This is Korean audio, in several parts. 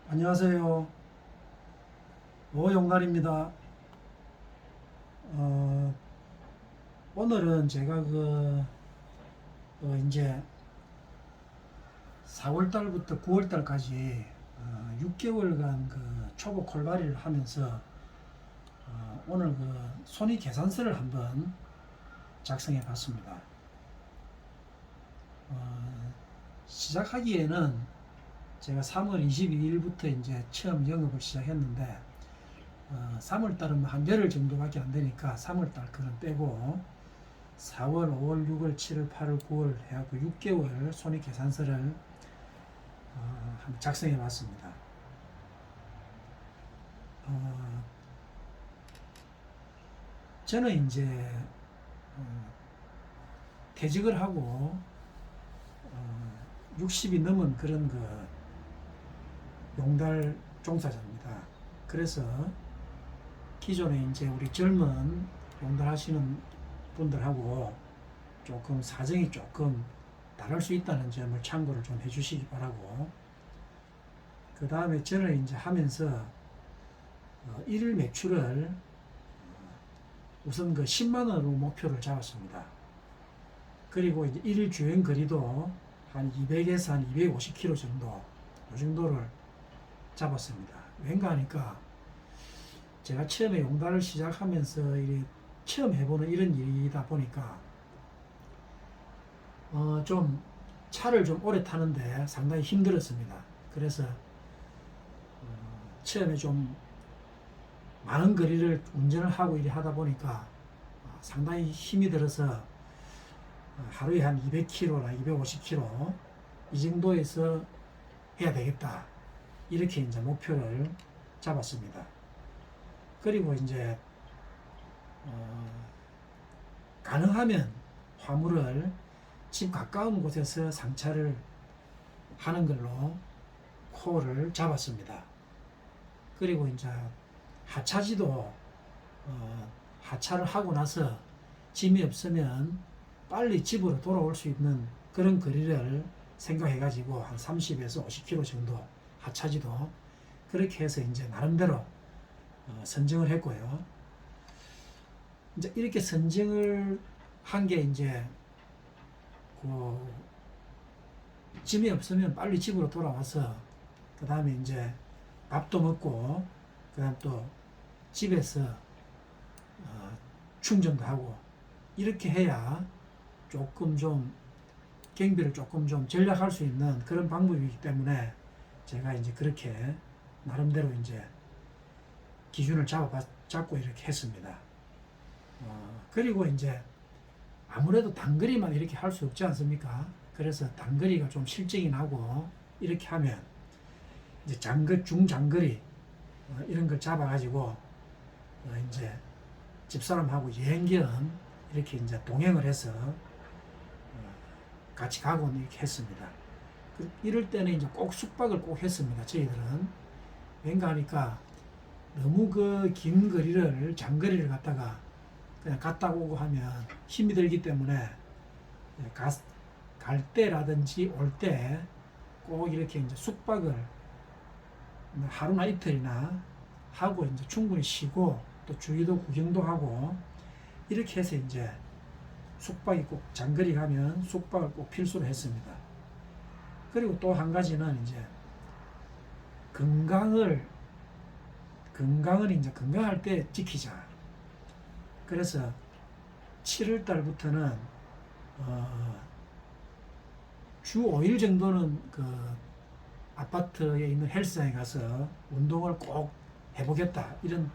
안녕하세요. 오용날입니다. 어, 오늘은 제가 이제 4월 달부터 9월 달까지 6개월간 초보 콜바리를 하면서 오늘 손익 계산서를 한번 작성해 봤습니다. 시작하기에는 제가 3월 22일부터 이제 처음 영업을 시작했는데 3월 달은 한 열흘 정도밖에 안 되니까 3월 달 그는 빼고 4월, 5월, 6월, 7월, 8월, 9월 해갖고 6개월 손익 계산서를 한번 작성해 봤습니다. 저는 이제 퇴직을 하고 60이 넘은 그런 용달 종사자입니다. 그래서 기존에 이제 우리 젊은 용달 하시는 분들하고 조금 사정이 조금 다를 수 있다는 점을 참고를 좀 해주시기 바라고, 그 다음에 저는 이제 하면서 일일 매출을 우선 10만 원으로 목표를 잡았습니다. 그리고 이제 일일 주행 거리도 한 200에서 한 250km 정도, 이 정도를 잡았습니다. 왠가 하니까 제가 처음에 용달을 시작하면서 처음 해보는 이런 일이다 보니까 좀 차를 좀 오래 타는데 상당히 힘들었습니다. 그래서 처음에 좀 많은 거리를 운전을 하고 이래 하다 보니까 상당히 힘이 들어서 하루에 한 200km나 250km 이 정도에서 해야 되겠다, 이렇게 이제 목표를 잡았습니다. 그리고 이제 가능하면 화물을 집 가까운 곳에서 상차를 하는 걸로 코를 잡았습니다. 그리고 이제 하차지도 하차를 하고 나서 짐이 없으면 빨리 집으로 돌아올 수 있는 그런 거리를 생각해 가지고 한 30에서 50km 정도 하차지도 그렇게 해서 이제 나름대로 선정을 했고요. 이제 이렇게 선정을 한 게 이제 짐이 없으면 빨리 집으로 돌아와서 그 다음에 이제 밥도 먹고 그 다음 또 집에서 충전도 하고 이렇게 해야 조금 좀 경비를 조금 좀 절약할 수 있는 그런 방법이기 때문에 제가 이제 그렇게 나름대로 이제 기준을 잡고 이렇게 했습니다. 그리고 이제 아무래도 단거리만 이렇게 할 수 없지 않습니까? 그래서 단거리가 좀 실적이 나고 이렇게 하면 이제 중장거리 이런 걸 잡아가지고 이제 집사람하고 여행 겸 이렇게 이제 동행을 해서 같이 가고 이렇게 했습니다. 이럴 때는 이제 꼭 숙박을 꼭 했습니다. 저희들은 왠가 하니까 너무 긴 거리를 장거리를 갔다가 그냥 갔다 오고 하면 힘이 들기 때문에 갈 때라든지 올 때 꼭 이렇게 이제 숙박을 하루나 이틀이나 하고 이제 충분히 쉬고 또 주위도 구경도 하고 이렇게 해서 이제 숙박이 꼭 장거리 가면 숙박을 꼭 필수로 했습니다. 그리고 또 한 가지는 이제 건강을 이제 건강할 때 지키자. 그래서 7월 달부터는 주 5일 정도는 아파트에 있는 헬스장에 가서 운동을 꼭 해보겠다, 이런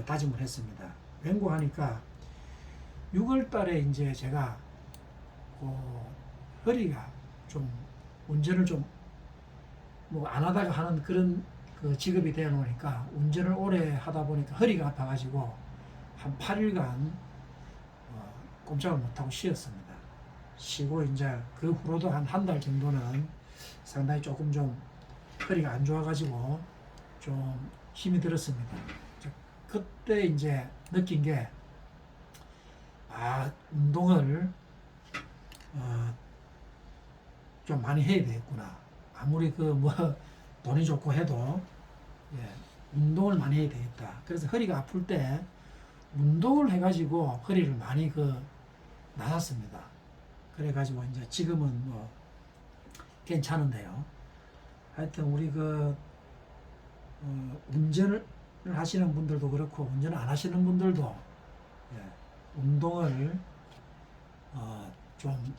다짐을 했습니다. 왠고하니까 6월 달에 이제 제가 허리가 좀 운전을 좀 뭐 안 하다가 하는 그런 직업이 되어 놓으니까 운전을 오래 하다 보니까 허리가 아파가지고 한 8일간 꼼짝을 못하고 쉬었습니다. 쉬고 이제 그 후로도 한 달 정도는 상당히 조금 좀 허리가 안 좋아가지고 좀 힘이 들었습니다. 그때 이제 느낀 게, 운동을 좀 많이 해야 되겠구나. 아무리 돈이 좋고 해도 예, 운동을 많이 해야 되겠다. 그래서 허리가 아플 때 운동을 해가지고 허리를 많이 나았습니다. 그래가지고 이제 지금은 뭐 괜찮은데요. 하여튼 우리 운전을 하시는 분들도 그렇고 운전을 안 하시는 분들도 예, 운동을 좀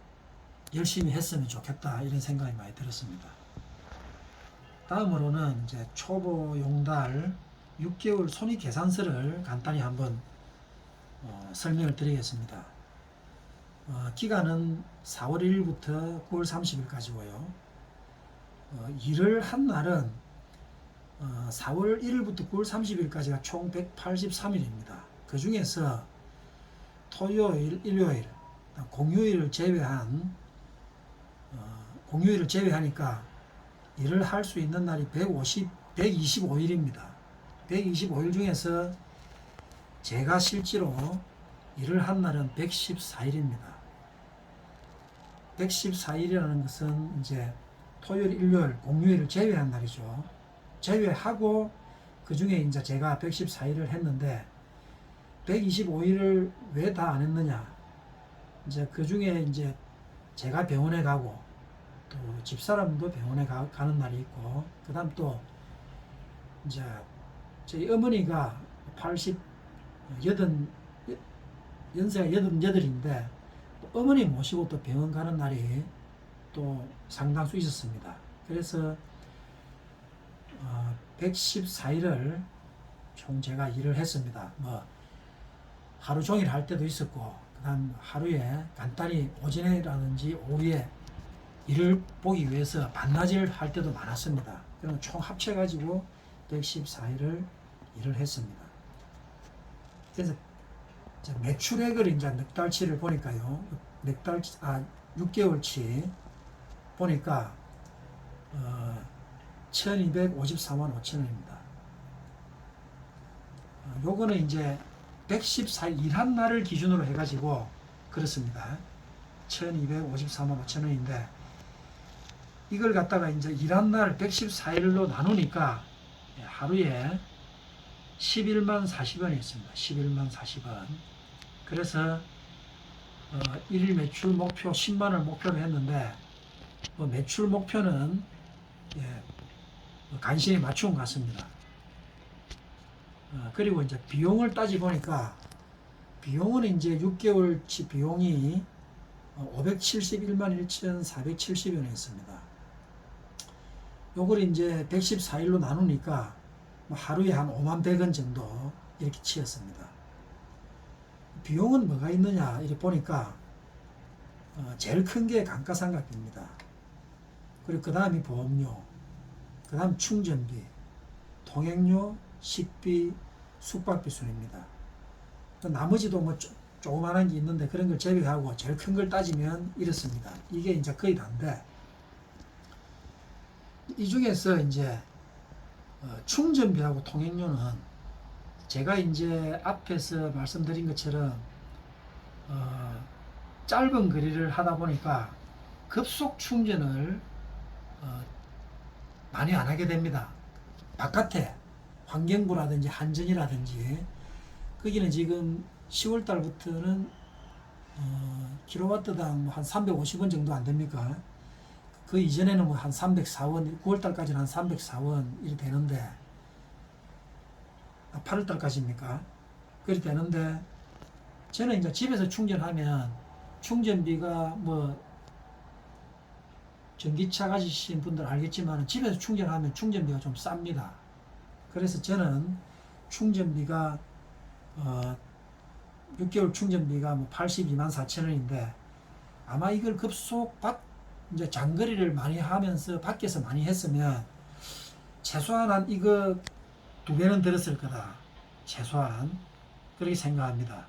열심히 했으면 좋겠다 이런 생각이 많이 들었습니다. 다음으로는 이제 초보 용달 6개월 손익 계산서를 간단히 한번 설명을 드리겠습니다. 기간은 4월 1일부터 9월 30일까지고요. 일을 한 날은 4월 1일부터 9월 30일까지가 총 183일입니다. 그 중에서 토요일, 일요일, 공휴일을 제외하니까 일을 할 수 있는 날이 125일입니다. 125일 중에서 제가 실제로 일을 한 날은 114일입니다. 114일이라는 것은 이제 토요일, 일요일, 공휴일을 제외한 날이죠. 제외하고 그 중에 이제 제가 114일을 했는데 125일을 왜 다 안 했느냐? 이제 그 중에 이제 제가 병원에 가고 또 집사람도 병원에 가는 날이 있고 그다음 또 이제 저희 어머니가 연세가 88인데 어머니 모시고 또 병원 가는 날이 또 상당수 있었습니다. 그래서 114일을 총 제가 일을 했습니다. 뭐 하루 종일 할 때도 있었고 그다음 하루에 간단히 오전에라든지 오후에 일을 보기 위해서 반나절 할 때도 많았습니다. 그럼 총 합쳐가지고 114일을 일을 했습니다. 그래서 매출액을 이제 넉 달치를 보니까요. 6개월치 보니까 1254만 5천원입니다. 요거는 이제 114일 일한 날을 기준으로 해가지고 그렇습니다. 1254만 5천원인데 이걸 갖다가 이제 일한 날 114일로 나누니까 하루에 11만 40원이 있습니다. 11만 40원. 그래서 일일 매출 목표 10만을 목표로 했는데 매출 목표는 간신히 맞춘 것 같습니다. 그리고 이제 비용을 따지 보니까 비용은 이제 6개월치 비용이 571만 1,470원이었습니다. 요걸 이제 114일로 나누니까 하루에 한 5만 100원 정도 이렇게 치였습니다. 비용은 뭐가 있느냐 이렇게 보니까 제일 큰 게 감가상각비입니다. 그리고 그 다음이 보험료, 그 다음 충전비, 통행료, 식비, 숙박비 순입니다. 나머지도 뭐 조그만한 게 있는데 그런 걸 제외하고 제일 큰 걸 따지면 이렇습니다. 이게 이제 거의 다인데 이 중에서 이제 충전비하고 통행료는 제가 이제 앞에서 말씀드린 것처럼 짧은 거리를 하다 보니까 급속 충전을 많이 안 하게 됩니다. 바깥에 환경부라든지 한전이라든지 거기는 지금 10월 달부터는 킬로와트당 한 350원 정도 안 됩니까? 그 이전에는 뭐 한 304원, 9월 달까지는 한 304원 이렇게 되는데 8월 달까지입니까? 그렇게 되는데 저는 이제 집에서 충전하면 충전비가 뭐 전기차 가지신 분들 알겠지만 집에서 충전하면 충전비가 좀 쌉니다. 그래서 저는 충전비가 6개월 충전비가 뭐 82만 4천원인데 아마 이걸 급속 이제 장거리를 많이 하면서 밖에서 많이 했으면 최소한 한 이거 2배는 들었을 거다. 최소한 그렇게 생각합니다.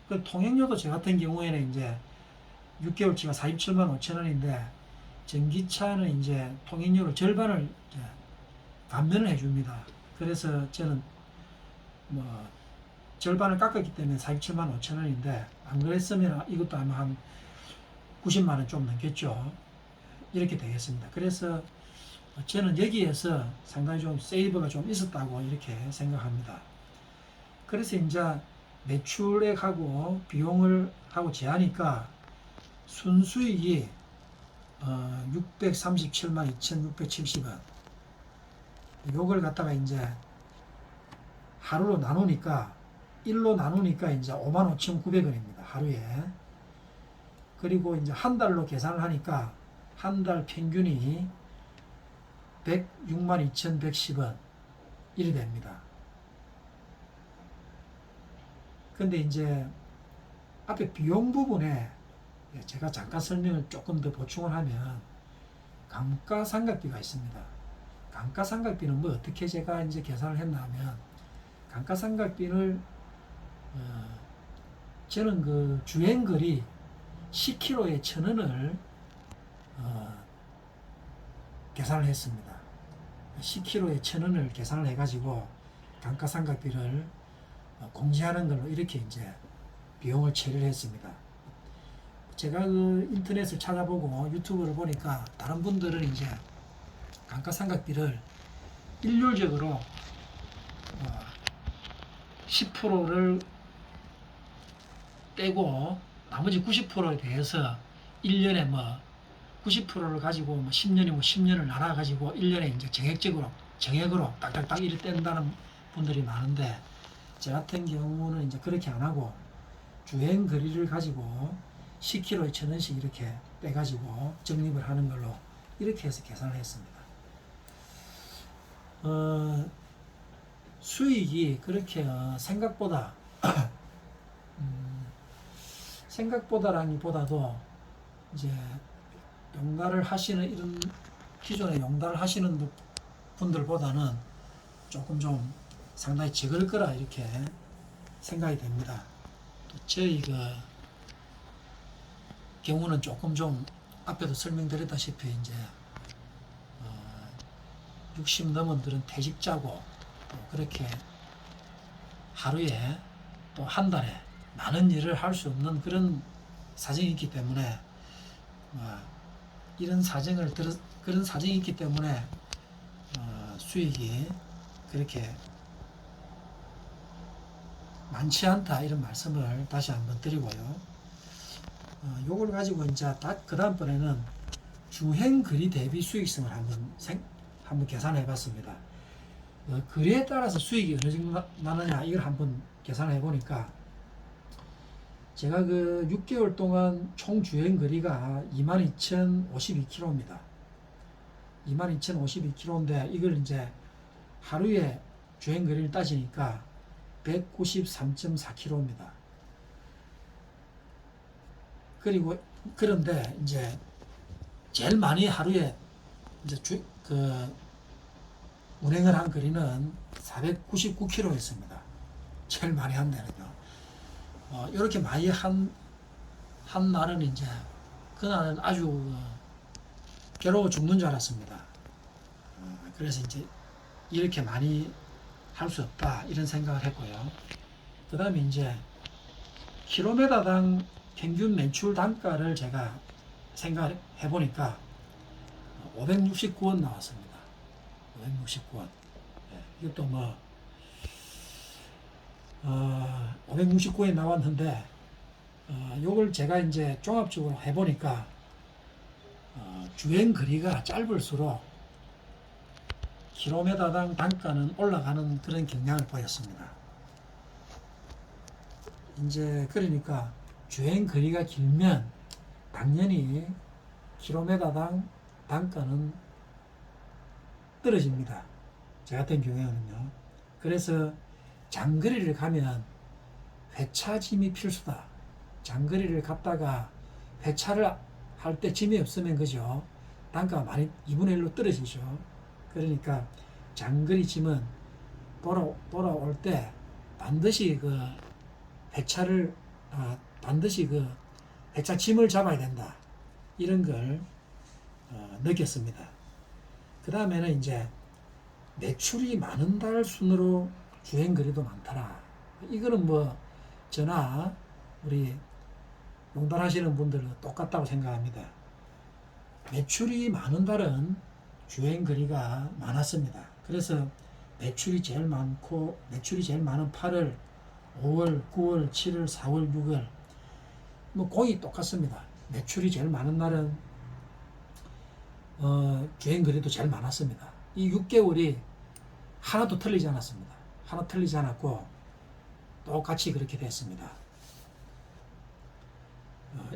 그 통행료도 저 같은 경우에는 이제 6개월치가 47만 5천원인데 전기차는 이제 통행료를 절반을 이제 감면을 해줍니다. 그래서 저는 뭐 절반을 깎았기 때문에 47만 5천원인데 안 그랬으면 이것도 아마 한 90만원 좀 넘겠죠. 이렇게 되겠습니다. 그래서 저는 여기에서 상당히 좀 세이버가 좀 있었다고 이렇게 생각합니다. 그래서 이제 매출액하고 비용을 하고 제하니까 순수익이 637만 2,670원. 요걸 갖다가 이제 하루로 나누니까 1로 나누니까 이제 55,900원입니다. 하루에. 그리고 이제 한 달로 계산을 하니까 한 달 평균이 106만 2,110원 이리 됩니다. 근데 이제 앞에 비용 부분에 제가 잠깐 설명을 조금 더 보충을 하면 감가상각비가 있습니다. 감가상각비는 뭐 어떻게 제가 이제 계산을 했나 하면 감가상각비를 저는 그 주행거리 10km에 1,000원을 계산을 했습니다. 10km에 1,000원을 계산을 해가지고 감가상각비를 공제하는 걸로 이렇게 이제 비용을 처리를 했습니다. 제가 그 인터넷을 찾아보고 유튜브를 보니까 다른 분들은 이제 감가상각비를 일률적으로 10%를 떼고 나머지 90%에 대해서 1년에 뭐 90%를 가지고 뭐 10년이면 10년을 나눠 가지고 1년에 이제 정액으로 딱딱딱 이렇게 뗀다는 분들이 많은데 저 같은 경우는 이제 그렇게 안 하고 주행 거리를 가지고 10km에 1,000원씩 이렇게 빼가지고 적립을 하는 걸로 이렇게 해서 계산을 했습니다. 수익이 그렇게 생각보다 생각보다라기보다도 이제 용달을 하시는 이런 기존에 용달을 하시는 분들보다는 조금 좀 상당히 적을 거라 이렇게 생각이 됩니다. 또 저희 그 경우는 조금 좀 앞에도 설명드렸다시피 이제 60 넘은 들은 퇴직자고 또 그렇게 하루에 또 한 달에 많은 일을 할 수 없는 그런 사정이 있기 때문에 그런 사정이 있기 때문에 수익이 그렇게 많지 않다 이런 말씀을 다시 한번 드리고요. 요걸 가지고 이제 그 다음번에는 주행거리 대비 수익성을 한번 계산해 봤습니다. 거리에 따라서 수익이 어느 정도 나느냐 이걸 한번 계산해 보니까 제가 그 6개월 동안 총 주행거리가 22,052km입니다. 22,052km인데 이걸 이제 하루에 주행거리를 따지니까 193.4km입니다. 그런데 이제 제일 많이 하루에 이제 운행을 한 거리는 499km였습니다. 제일 많이 한 데는요. 이렇게 많이 한 날은 이제 그날은 아주 괴로워 죽는 줄 알았습니다. 그래서 이제 이렇게 많이 할 수 없다 이런 생각을 했고요. 그 다음에 이제 킬로미터당 평균 매출 단가를 제가 생각해 보니까 569원 나왔습니다. 569원. 이것도 뭐 569원이 나왔는데 요걸 제가 이제 종합적으로 해보니까 주행 거리가 짧을수록 킬로미터당 단가는 올라가는 그런 경향을 보였습니다. 이제 그러니까 주행 거리가 길면 당연히 킬로미터당 단가는 떨어집니다. 저 같은 경우에는요. 그래서 장거리를 가면 회차 짐이 필수다. 장거리를 갔다가 회차를 할 때 짐이 없으면 그죠? 단가가 많이 2분의 1로 떨어지죠. 그러니까 장거리 짐은 돌아올 때 반드시 그 회차를 반드시 그 회차 짐을 잡아야 된다. 이런 걸 느꼈습니다. 그 다음에는 이제 매출이 많은 달 순으로 주행거리도 많더라. 이거는 뭐 저나 우리 용달하시는 분들은 똑같다고 생각합니다. 매출이 많은 달은 주행 거리가 많았습니다. 그래서 매출이 제일 많은 8월, 5월, 9월, 7월, 4월, 6월 뭐 거의 똑같습니다. 매출이 제일 많은 날은 주행 거리도 제일 많았습니다. 이 6개월이 하나도 틀리지 않았습니다. 하나 틀리지 않았고 똑같이 그렇게 됐습니다.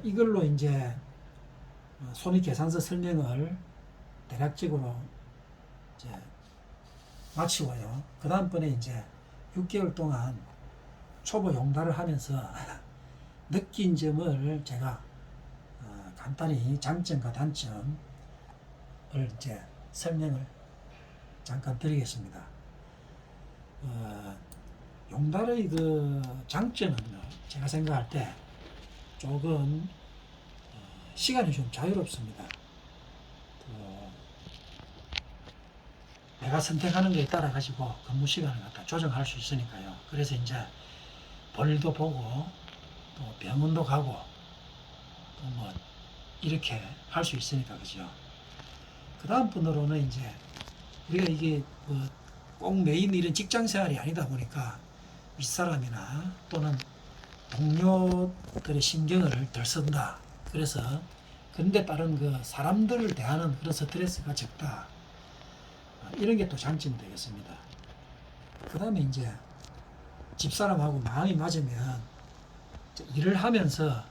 이걸로 이제 손익계산서 설명을 대략적으로 이제 마치고요. 그 다음번에 이제 6개월 동안 초보 용달을 하면서 느낀 점을 제가 간단히 장점과 단점을 이제 설명을 잠깐 드리겠습니다. 용달의 그 장점은요, 제가 생각할 때 조금 시간이 좀 자유롭습니다. 내가 선택하는 거에 따라 가지고 근무 시간을 갖다 조정할 수 있으니까요. 그래서 이제 벌도 보고 또 병원도 가고 또 뭐 이렇게 할 수 있으니까 그죠. 그 다음 분으로는 이제 우리가 이게 뭐 꼭 메인 일은 직장 생활이 아니다 보니까 윗사람이나 또는 동료들의 신경을 덜 쓴다. 그래서 그런데 따른 그 사람들을 대하는 그런 스트레스가 적다. 이런 게 또 장점이 되겠습니다. 그 다음에 이제 집사람하고 마음이 맞으면 일을 하면서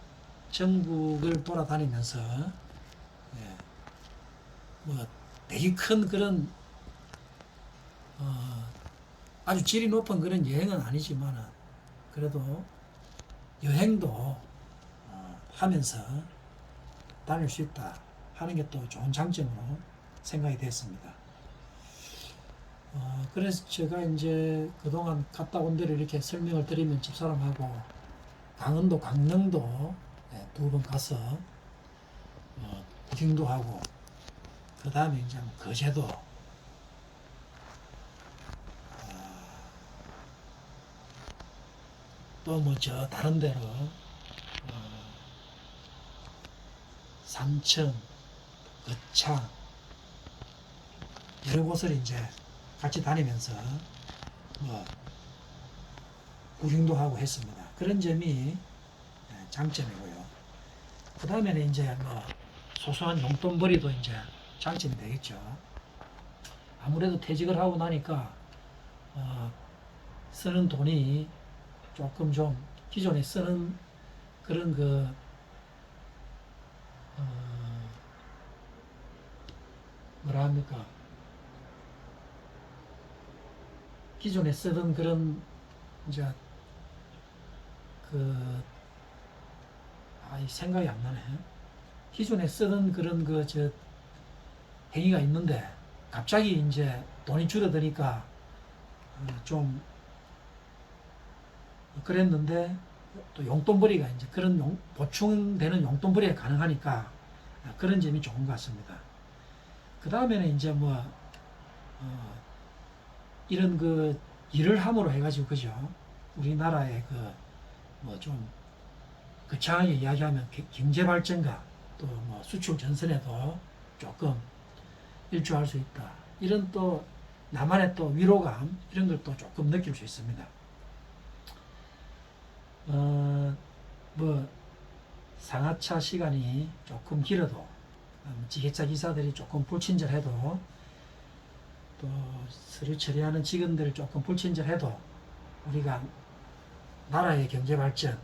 전국을 돌아다니면서 뭐 되게 큰 그런 아주 질이 높은 그런 여행은 아니지만 그래도 여행도 하면서 다닐 수 있다 하는 게 또 좋은 장점으로 생각이 됐습니다. 그래서 제가 이제 그동안 갔다 온 데를 이렇게 설명을 드리면 집사람하고 강원도, 강릉도 2번 가서 구경도 하고 그 다음에 이제 거제도 또 뭐 저 다른 데로 삼천, 거창 여러 곳을 이제 같이 다니면서 뭐 구경도 하고 했습니다. 그런 점이 장점이고요. 그 다음에는 이제 뭐 소소한 용돈벌이도 이제 장점이 되겠죠. 아무래도 퇴직을 하고 나니까 쓰는 돈이 조금 좀 기존에 쓰는 그런 그 뭐라 합니까? 기존에 쓰던 그런 이제 생각이 안 나네. 기존에 쓰던 그런 저 행위가 있는데 갑자기 이제 돈이 줄어드니까 좀 그랬는데 또 용돈벌이가 이제 그런 보충되는 용돈벌이가 가능하니까 그런 점이 좋은 것 같습니다. 그 다음에는 이제 뭐 이런 그 일을 함으로 해가지고 그죠. 우리나라의 그 뭐 좀 거창하게 이야기하면 경제 발전과 또 뭐 수출 전선에도 조금 일조할 수 있다. 이런 또 나만의 또 위로감 이런 걸 또 조금 느낄 수 있습니다. 뭐 상하차 시간이 조금 길어도 지게차 기사들이 조금 불친절해도 또 서류 처리하는 직원들 조금 불친절해도 우리가 나라의 경제 발전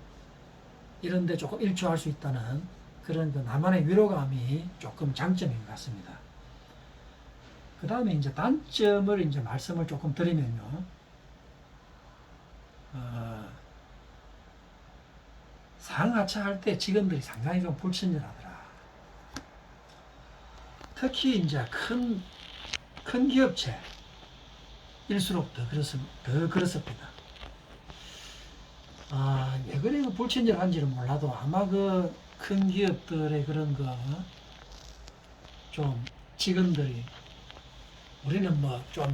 이런 데 조금 일조할 수 있다는 그런 그 나만의 위로감이 조금 장점인 것 같습니다. 그 다음에 이제 단점을 이제 말씀을 조금 드리면요. 상하차 할 때 직원들이 상당히 좀 불친절하더라. 특히 이제 큰 기업체일수록 더 그렇습니다. 왜 그래 불친절한지는 몰라도 아마 그 큰 기업들의 그런 좀 직원들이 우리는 뭐 좀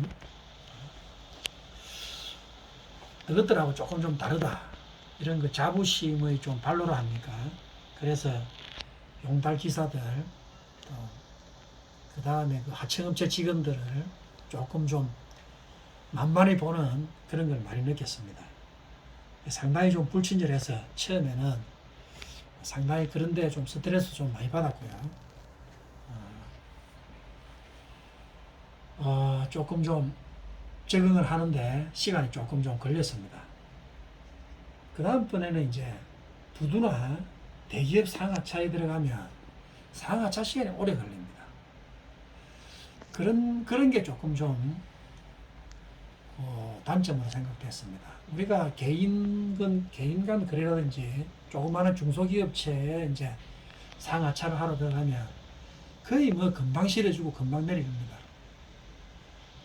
그것들하고 조금 좀 다르다. 이런 그 자부심의 좀 발로를 합니까? 그래서 용달 기사들 또 그 다음에 그 하청업체 직원들을 조금 좀 만만히 보는 그런 걸 많이 느꼈습니다. 상당히 좀 불친절해서 처음에는 상당히 그런데 좀 스트레스 좀 많이 받았고요. 조금 좀 적응을 하는데 시간이 조금 좀 걸렸습니다. 그 다음번에는 이제 부두나 대기업 상하차에 들어가면 상하차 시간이 오래 걸립니다. 그런 게 조금 좀 단점으로 생각됐습니다. 우리가 개인 간 거래라든지 조그마한 중소기업체에 이제 상하차를 하러 들어가면 거의 뭐 금방 실어주고 금방 내려줍니다.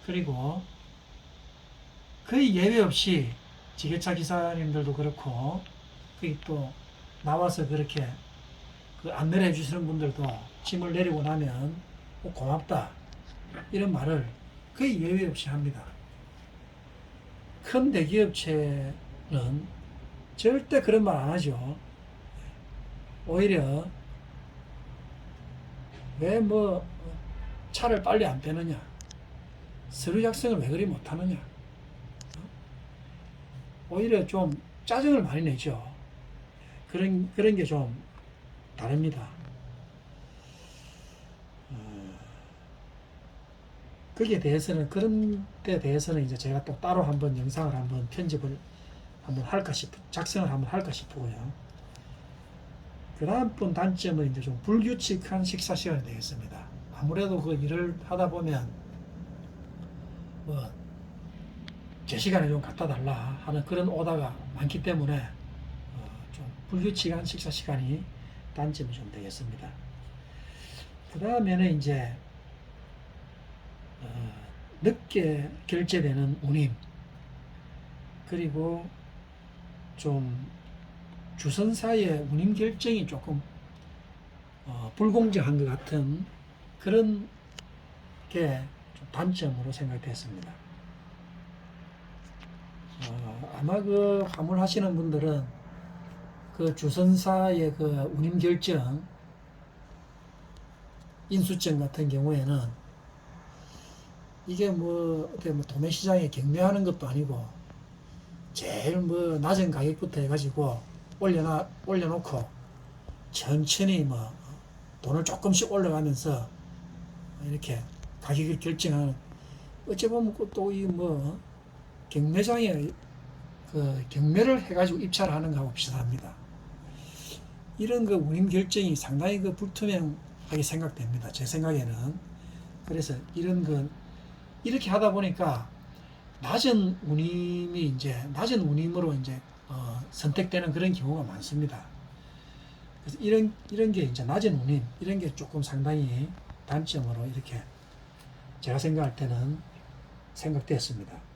그리고 거의 예외 없이 지게차 기사님들도 그렇고 거기 또 나와서 그렇게 그 안내를 해주시는 분들도 짐을 내리고 나면 고맙다 이런 말을 거의 예외 없이 합니다. 큰 대기업체는 절대 그런 말 안 하죠. 오히려 왜 뭐 차를 빨리 안 빼느냐, 서류 작성을 왜 그리 못하느냐, 오히려 좀 짜증을 많이 내죠. 그런 게 좀 다릅니다. 거기에 대해서는, 그런 데 대해서는 이제 제가 또 따로 한번 영상을 한번 편집을 한번 작성을 한번 할까 싶고요. 그 다음번 단점은 이제 좀 불규칙한 식사 시간이 되겠습니다. 아무래도 그 일을 하다 보면 뭐 제 시간에 좀 갖다 달라 하는 그런 오다가 많기 때문에 좀 불규칙한 식사 시간이 단점이 좀 되겠습니다. 그 다음에는 이제 늦게 결제되는 운임, 그리고 좀 주선사의 운임 결정이 조금 불공정한 것 같은 그런 게 좀 단점으로 생각됐습니다. 아마 그 화물하시는 분들은 그 주선사의 그 운임 결정 인수증 같은 경우에는 이게 뭐 도매시장에 경매하는 것도 아니고 제일 뭐 낮은 가격부터 해가지고 올려놓고 천천히 뭐 돈을 조금씩 올려가면서 이렇게 가격을 결정하는, 어찌 보면 또 이 뭐 경매장에 그 경매를 해가지고 입찰을 하는 거하고 비슷합니다. 이런 그 운임 결정이 상당히 그 불투명하게 생각됩니다. 제 생각에는. 그래서 이렇게 하다 보니까 낮은 운임으로 이제 선택되는 그런 경우가 많습니다. 그래서 이런 게 이제 낮은 운임, 이런 게 조금 상당히 단점으로 이렇게 제가 생각할 때는 생각되었습니다.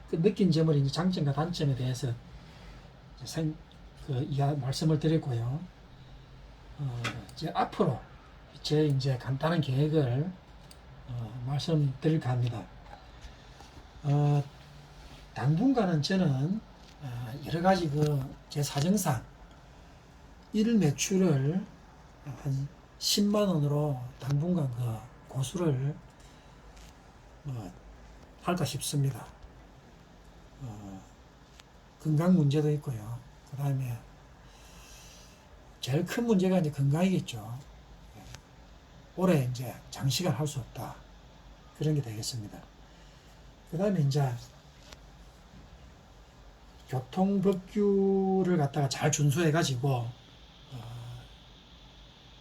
그 느낀 점을 이제 장점과 단점에 대해서 말씀을 드렸고요. 이제 앞으로 제 이제 간단한 계획을 말씀드릴까 합니다. 당분간은 저는 여러 가지 제 사정상 일 매출을 한 10만 원으로 당분간 고수를 할까 싶습니다. 건강 문제도 있고요. 그 다음에 제일 큰 문제가 이제 건강이겠죠. 오래 이제 장시간 할 수 없다. 그런 게 되겠습니다. 그 다음에 이제 교통법규를 갖다가 잘 준수해가지고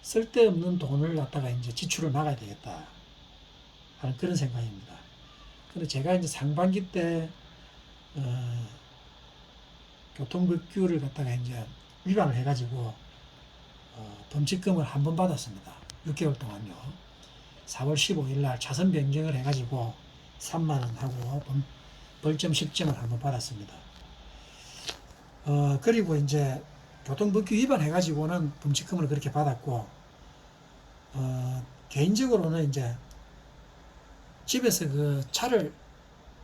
쓸데없는 돈을 갖다가 이제 지출을 막아야 되겠다 하는 그런 생각입니다. 근데 제가 이제 상반기 때 교통법규를 갖다가 이제 위반을 해가지고 범칙금을 한 번 받았습니다. 6개월 동안요. 4월 15일 날 차선 변경을 해가지고 3만 원 하고 벌점 10점을 한 번 받았습니다. 그리고 이제 교통법규 위반해가지고는 범칙금을 그렇게 받았고, 개인적으로는 이제 집에서 그 차를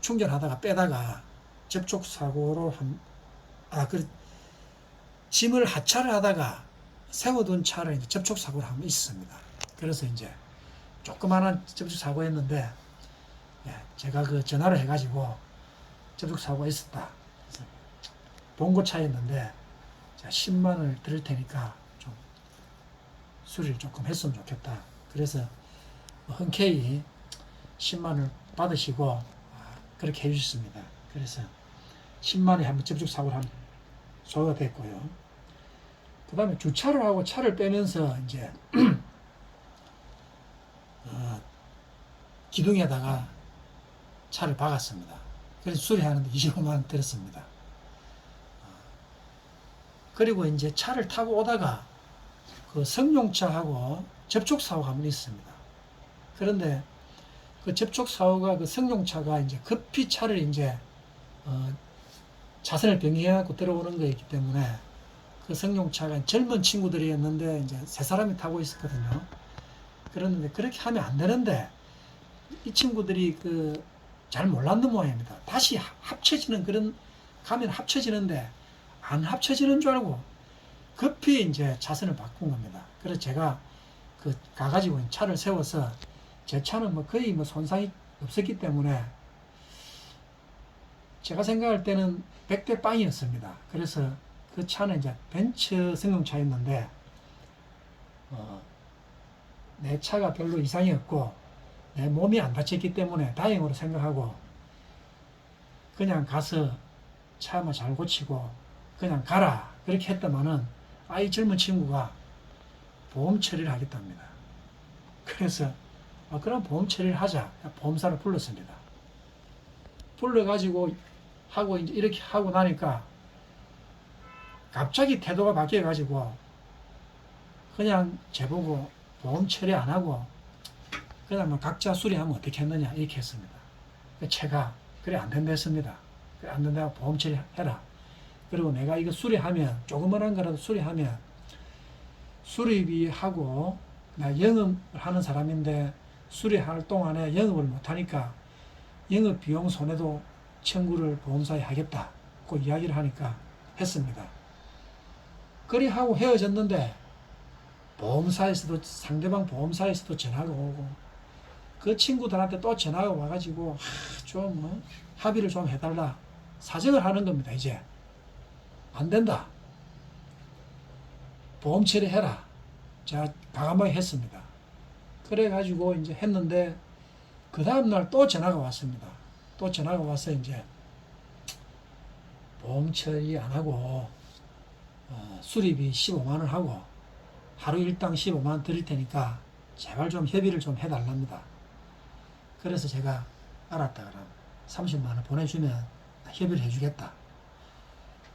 충전하다가 빼다가 접촉사고로 짐을 하차를 하다가 세워둔 차를 이제 접촉 사고를 한번 있었습니다. 그래서 이제 조그마한 접촉 사고였는데, 예, 제가 그 전화를 해가지고 접촉 사고가 있었다. 그래서 봉고차였는데 제가 10만 원을 드릴 테니까 좀 수리를 조금 했으면 좋겠다. 그래서 흔쾌히 10만 원을 받으시고 그렇게 해주셨습니다. 그래서 10만 원에 한번 접촉 사고를 한번 소요가 됐고요. 그 다음에 주차를 하고 차를 빼면서 이제 기둥에다가 차를 박았습니다. 그래서 수리하는데 25만 원 들었습니다. 그리고 이제 차를 타고 오다가 그 승용차하고 접촉 사고가 한번 있습니다. 그런데 그 접촉 사고가 그 승용차가 이제 급히 차를 이제 차선을 변경해갖고 들어오는 거였기 때문에 그 승용차가 젊은 친구들이었는데 이제 세 사람이 타고 있었거든요. 그런데 그렇게 하면 안 되는데 이 친구들이 그 잘 몰랐는 모양입니다. 다시 합쳐지는 그런 가면 합쳐지는데 안 합쳐지는 줄 알고 급히 이제 차선을 바꾼 겁니다. 그래서 제가 그 가가지고 차를 세워서 제 차는 뭐 거의 뭐 손상이 없었기 때문에 제가 생각할 때는 100대 빵이었습니다. 그래서 그 차는 이제 벤츠 승용차였는데 내 차가 별로 이상이 없고 내 몸이 안 다쳤기 때문에 다행으로 생각하고 그냥 가서 차만 잘 고치고 그냥 가라 그렇게 했더만은 이 젊은 친구가 보험 처리를 하겠답니다. 그래서 그럼 보험 처리를 하자. 보험사를 불렀습니다. 불러가지고 하고 이제 이렇게 하고 나니까 갑자기 태도가 바뀌어가지고 그냥 제보고 보험 처리 안 하고 그냥 뭐 각자 수리하면 어떻게 했느냐 이렇게 했습니다. 제가 그래 안 된다 했습니다. 그래 안 된다고 보험 처리 해라. 그리고 내가 이거 수리하면 조그만한 거라도 수리하면 수리비하고 나 영업을 하는 사람인데 수리할 동안에 영업을 못하니까 영업 비용 손해도 청구를 보험사에 하겠다. 그 이야기를 하니까 했습니다. 그리 하고 헤어졌는데 보험사에서도 상대방 보험사에서도 전화가 오고 그 친구들한테 또 전화가 와가지고 좀 합의를 좀 해달라 사정을 하는 겁니다. 이제 안 된다. 보험 처리해라. 제가 과감하게 했습니다. 그래가지고 이제 했는데 그 다음날 또 전화가 왔습니다. 또 전화가 와서 이제 보험 처리 안 하고 수리비 15만 원 하고 하루 일당 15만 원 드릴 테니까 제발 좀 협의를 좀 해달랍니다. 그래서 제가 알았다 그럼 30만 원 보내주면 협의를 해주겠다.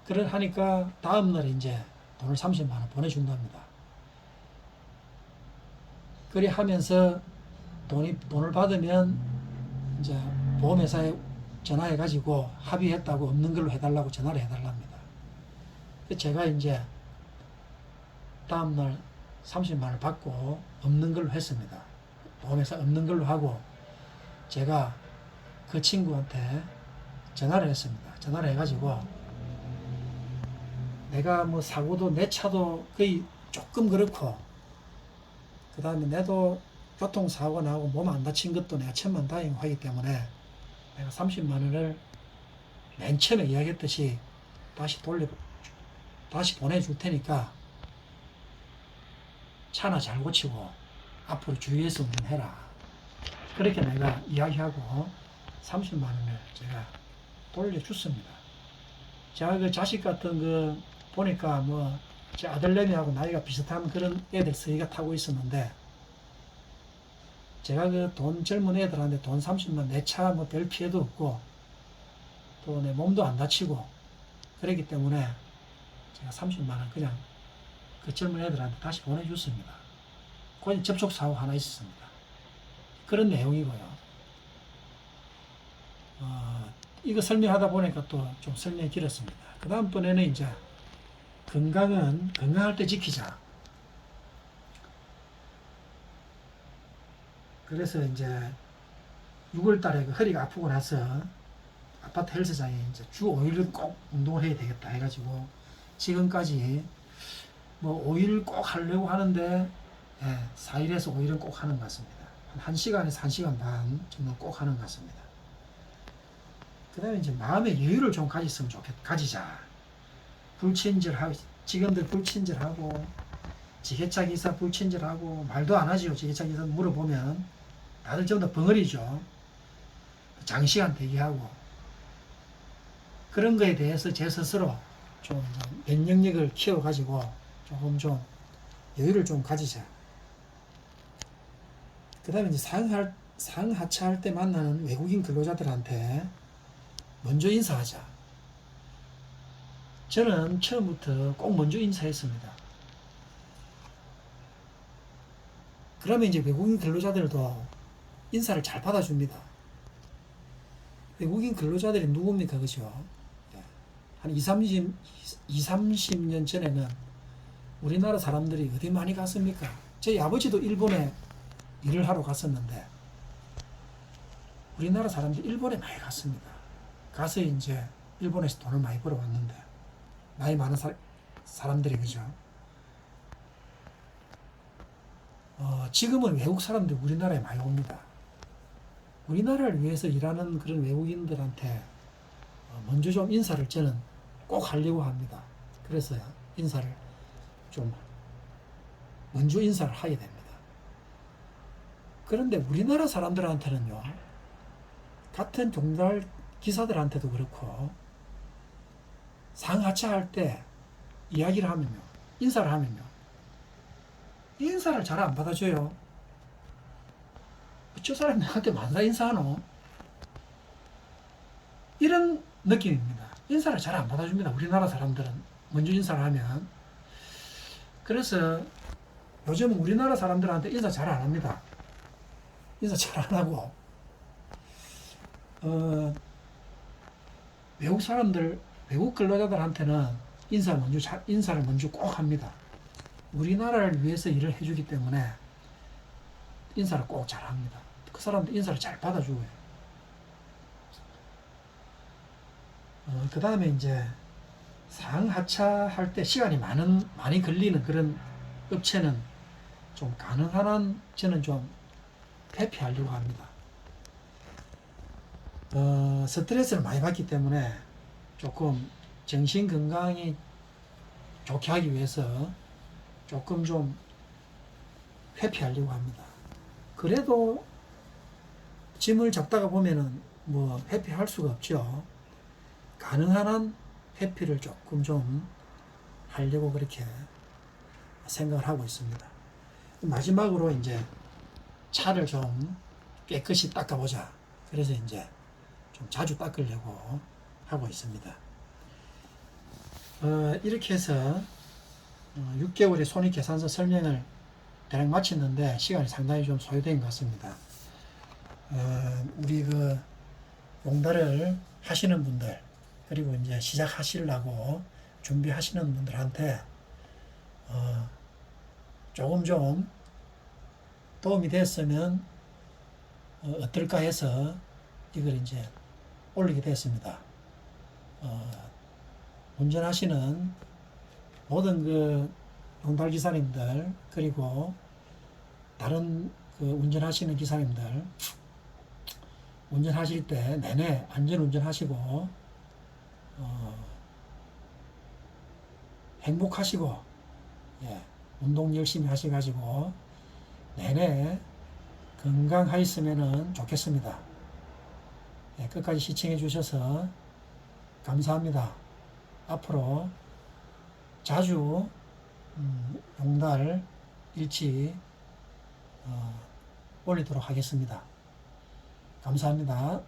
그래 하니까 다음날 이제 돈을 30만 원 보내준답니다. 그래 하면서 돈을 받으면 이제 보험회사에 전화해가지고 합의했다고 없는 걸로 해달라고 전화를 해달랍니다. 제가 이제 다음날 30만 원 받고 없는 걸로 했습니다. 보험회사 없는 걸로 하고 제가 그 친구한테 전화를 했습니다. 전화를 해가지고 내가 뭐 사고도 내 차도 거의 조금 그렇고 그 다음에 내도 교통사고 나고 몸 안 다친 것도 내가 천만다행하기 때문에 내가 30만 원을 맨 처음에 이야기했듯이 다시 보내줄 테니까 차나 잘 고치고 앞으로 주의해서 운전해라. 그렇게 내가 이야기하고 30만 원을 제가 돌려줬습니다. 제가 그 자식 같은 거 보니까 뭐 제 아들내미하고 나이가 비슷한 그런 애들 서희가 타고 있었는데 제가 그 젊은 애들한테 돈 30만 내 차 뭐 별 피해도 없고 또 내 몸도 안 다치고 그렇기 때문에 제가 30만 원 그냥 그 젊은 애들한테 다시 보내줬습니다. 거기 접촉 사고 하나 있었습니다. 그런 내용이고요. 이거 설명하다 보니까 또 좀 설명이 길었습니다. 그 다음번에는 이제 건강할 때 지키자. 그래서 이제 6월 달에 그 허리가 아프고 나서 아파트 헬스장에 이제 주 5일은 꼭 운동을 해야 되겠다 해가지고 지금까지 뭐 5일 꼭 하려고 하는데 4일에서 5일은 꼭 하는 것 같습니다. 한 1시간에서 1시간 반 정도 꼭 하는 것 같습니다. 그 다음에 이제 마음의 여유를 좀 가지자. 불친절하고, 직원들 불친절하고, 지게차 기사 불친절하고, 말도 안 하죠. 지게차 기사 물어보면 다들 전부 다 벙어리죠. 장시간 대기하고. 그런 거에 대해서 제 스스로 좀 면역력을 키워가지고 조금 좀 여유를 좀 가지자. 그 다음에 이제 상하차할 때 만나는 외국인 근로자들한테 먼저 인사하자. 저는 처음부터 꼭 먼저 인사했습니다. 그러면 이제 외국인 근로자들도 인사를 잘 받아줍니다. 외국인 근로자들이 누굽니까? 그죠? 한 30년 전에는 우리나라 사람들이 어디 많이 갔습니까? 제 아버지도 일본에 일을 하러 갔었는데, 우리나라 사람들이 일본에 많이 갔습니다. 가서 이제 일본에서 돈을 많이 벌어왔는데, 나이 많은 사람들이, 그죠? 지금은 외국 사람들이 우리나라에 많이 옵니다. 우리나라를 위해서 일하는 그런 외국인들한테 먼저 좀 인사를 저는 꼭 하려고 합니다. 그래서 인사를 좀 먼저 인사를 하게 됩니다. 그런데 우리나라 사람들한테는요, 같은 종달 기사들한테도 그렇고, 상하차할 때 이야기를 하면요, 인사를 하면요, 인사를 잘 안 받아줘요. 저 사람이 나한테 만사 인사하노? 이런 느낌입니다. 인사를 잘 안 받아줍니다. 우리나라 사람들은 먼저 인사를 하면. 그래서 요즘 우리나라 사람들한테 인사 잘 안 합니다. 인사 잘 안 하고, 외국 사람들, 외국 근로자들한테는 인사를 먼저 꼭 합니다. 우리나라를 위해서 일을 해주기 때문에 인사를 꼭 잘 합니다. 그 사람들 인사를 잘 받아주고요. 그 다음에 이제 상하차 할 때 시간이 많이 걸리는 그런 업체는 좀 가능한 한 저는 좀 회피하려고 합니다. 스트레스를 많이 받기 때문에 조금 정신 건강이 좋게 하기 위해서 조금 좀 회피하려고 합니다. 그래도 짐을 잡다가 보면은 뭐 회피할 수가 없죠. 가능한 한 회피를 조금 좀 하려고 그렇게 생각을 하고 있습니다. 마지막으로 이제 차를 좀 깨끗이 닦아보자. 그래서 이제 좀 자주 닦으려고 하고 있습니다. 이렇게 해서 6개월의 손익계산서 설명을 대략 마쳤는데 시간이 상당히 좀 소요된 것 같습니다. 우리 그 용달을 하시는 분들, 그리고 이제 시작하시려고 준비하시는 분들한테 조금 좀 도움이 됐으면 어떨까 해서 이걸 이제 올리게 됐습니다. 운전하시는 모든 그 용달 기사님들, 그리고 다른 그 운전하시는 기사님들, 운전하실 때 내내 안전 운전하시고 행복하시고, 운동 열심히 하셔가지고 내내 건강하였으면 좋겠습니다. 끝까지 시청해 주셔서 감사합니다. 앞으로 자주 용달 일치 올리도록 하겠습니다. 감사합니다.